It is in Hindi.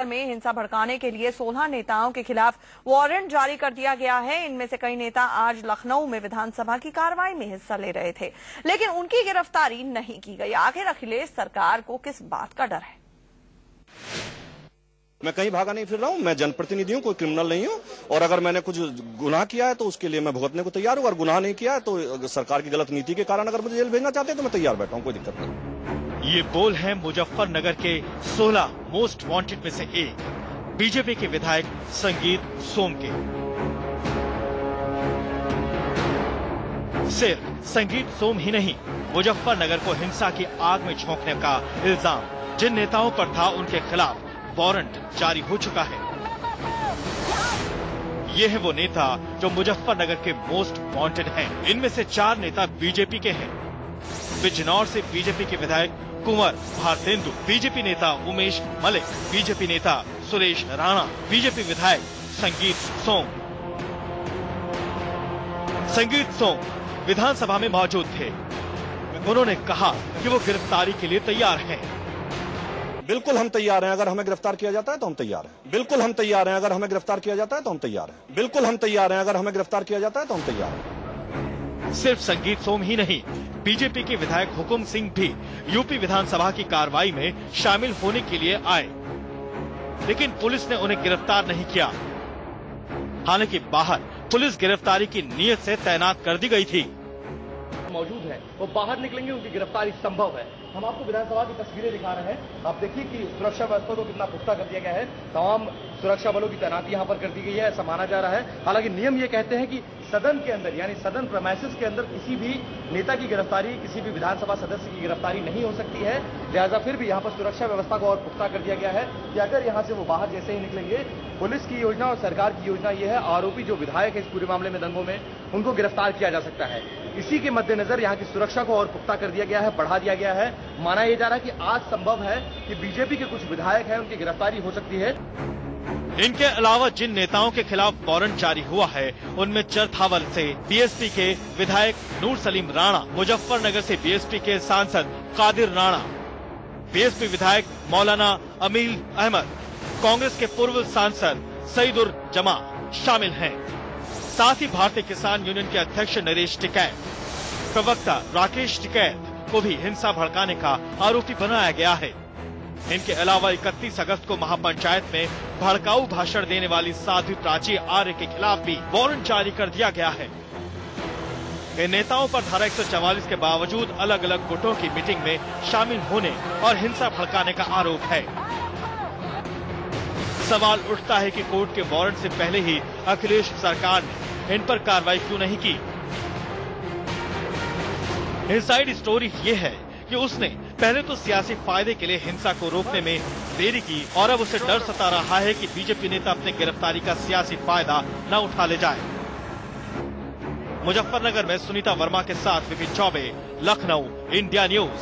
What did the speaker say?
में हिंसा भड़काने के लिए 16 नेताओं के खिलाफ वारंट जारी कर दिया गया है। इनमें से कई नेता आज लखनऊ में विधानसभा की कार्रवाई में हिस्सा ले रहे थे, लेकिन उनकी गिरफ्तारी नहीं की गई। आखिर अखिलेश सरकार को किस बात का डर है? मैं कहीं भागा नहीं फिर रहा हूं। मैं जनप्रतिनिधि हूं, कोई क्रिमिनल नहीं हूं। और अगर मैंने कुछ गुनाह किया है तो उसके लिए मैं भुगतने को तैयार हूं। अगर गुनाह नहीं किया है तो सरकार की गलत नीति के कारण अगर मुझे जेल भेजना चाहते हैं तो मैं तैयार बैठा हूं, कोई दिक्कत नहीं। ये बोल है मुजफ्फरनगर के 16 मोस्ट वांटेड में से एक बीजेपी के विधायक संगीत सोम के। सिर्फ संगीत सोम ही नहीं, मुजफ्फरनगर को हिंसा की आग में झोंकने का इल्जाम जिन नेताओं पर था उनके खिलाफ वारंट जारी हो चुका है। ये है वो नेता जो मुजफ्फरनगर के मोस्ट वांटेड हैं। इनमें से 4 नेता बीजेपी के हैं। बिजनौर से बीजेपी के विधायक कुंवर भारतेंदु, बीजेपी नेता उमेश मलिक, बीजेपी नेता सुरेश राणा, बीजेपी विधायक संगीत सोम। संगीत सोम विधानसभा में मौजूद थे। उन्होंने कहा कि वो गिरफ्तारी के लिए तैयार हैं। बिल्कुल हम तैयार हैं। अगर हमें गिरफ्तार किया जाता है तो हम तैयार हैं। बिल्कुल हम तैयार हैं। अगर हमें गिरफ्तार किया जाता है तो हम तैयार हैं। बिल्कुल हम तैयार हैं। अगर हमें गिरफ्तार किया जाता है तो हम तैयार हैं। सिर्फ संगीत सोम ही नहीं, बीजेपी के विधायक हुकुम सिंह भी यूपी विधानसभा की कार्रवाई में शामिल होने के लिए आए, लेकिन पुलिस ने उन्हें गिरफ्तार नहीं किया। हालांकि बाहर पुलिस गिरफ्तारी की नीयत से तैनात कर दी गई थी। मौजूद है, वो बाहर निकलेंगे, उनकी गिरफ्तारी संभव है। हम आपको विधानसभा की तस्वीरें दिखा रहे हैं। आप देखिए कि सुरक्षा व्यवस्था को कितना पुख्ता कर दिया गया है। तमाम सुरक्षा बलों की तैनाती यहाँ पर कर दी गई है, ऐसा माना जा रहा है। हालांकि नियम ये कहते हैं कि सदन के अंदर यानी सदन प्रेमाइसेस के अंदर किसी भी नेता की गिरफ्तारी, किसी भी विधानसभा सदस्य की गिरफ्तारी नहीं हो सकती है। लिहाजा फिर भी यहाँ पर सुरक्षा व्यवस्था को और पुख्ता कर दिया गया है कि अगर यहाँ से वो बाहर जैसे ही निकलेंगे, पुलिस की योजना और सरकार की योजना ये है, आरोपी जो विधायक है इस पूरे मामले में दंगों में, उनको गिरफ्तार किया जा सकता है। इसी के मद्देनजर यहाँ की सुरक्षा को और पुख्ता कर दिया गया है, बढ़ा दिया गया है। माना यह जा रहा है कि आज संभव है कि बीजेपी के कुछ विधायक हैं, उनकी गिरफ्तारी हो सकती है। इनके अलावा जिन नेताओं के खिलाफ वारंट जारी हुआ है उनमें चरथावल से बीएसपी के विधायक नूर सलीम राणा, मुजफ्फरनगर से बीएसपी के सांसद कादिर राणा, बीएसपी विधायक मौलाना अमील अहमद, कांग्रेस के पूर्व सांसद सईदुर जमा शामिल हैं। साथ ही भारतीय किसान यूनियन के अध्यक्ष नरेश टिकैत, प्रवक्ता राकेश टिकैत को भी हिंसा भड़काने का आरोपी बनाया गया है। इनके अलावा 31 अगस्त को महापंचायत में भड़काऊ भाषण देने वाली साध्वी प्राची आर्य के खिलाफ भी वारंट जारी कर दिया गया है। इन नेताओं पर धारा 144 के बावजूद अलग अलग गुटों की मीटिंग में शामिल होने और हिंसा भड़काने का आरोप है। सवाल उठता है कि कोर्ट के वारंट से पहले ही अखिलेश सरकार ने इन पर कार्रवाई क्यों नहीं की। इनसाइड स्टोरी ये है कि उसने पहले तो सियासी फायदे के लिए हिंसा को रोकने में देरी की और अब उसे डर सता रहा है कि बीजेपी नेता अपने गिरफ्तारी का सियासी फायदा न उठा ले जाए। मुजफ्फरनगर में सुनीता वर्मा के साथ विपिन चौबे, लखनऊ, इंडिया न्यूज।